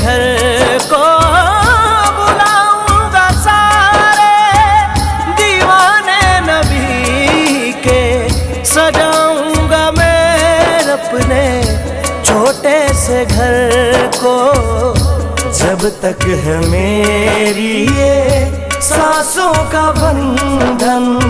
گھر کو بلاؤں گا سارے دیوانے نبی کے، سجاؤں گا میں اپنے چھوٹے سے گھر کو، جب تک ہے میری یہ سانسوں کا بندھن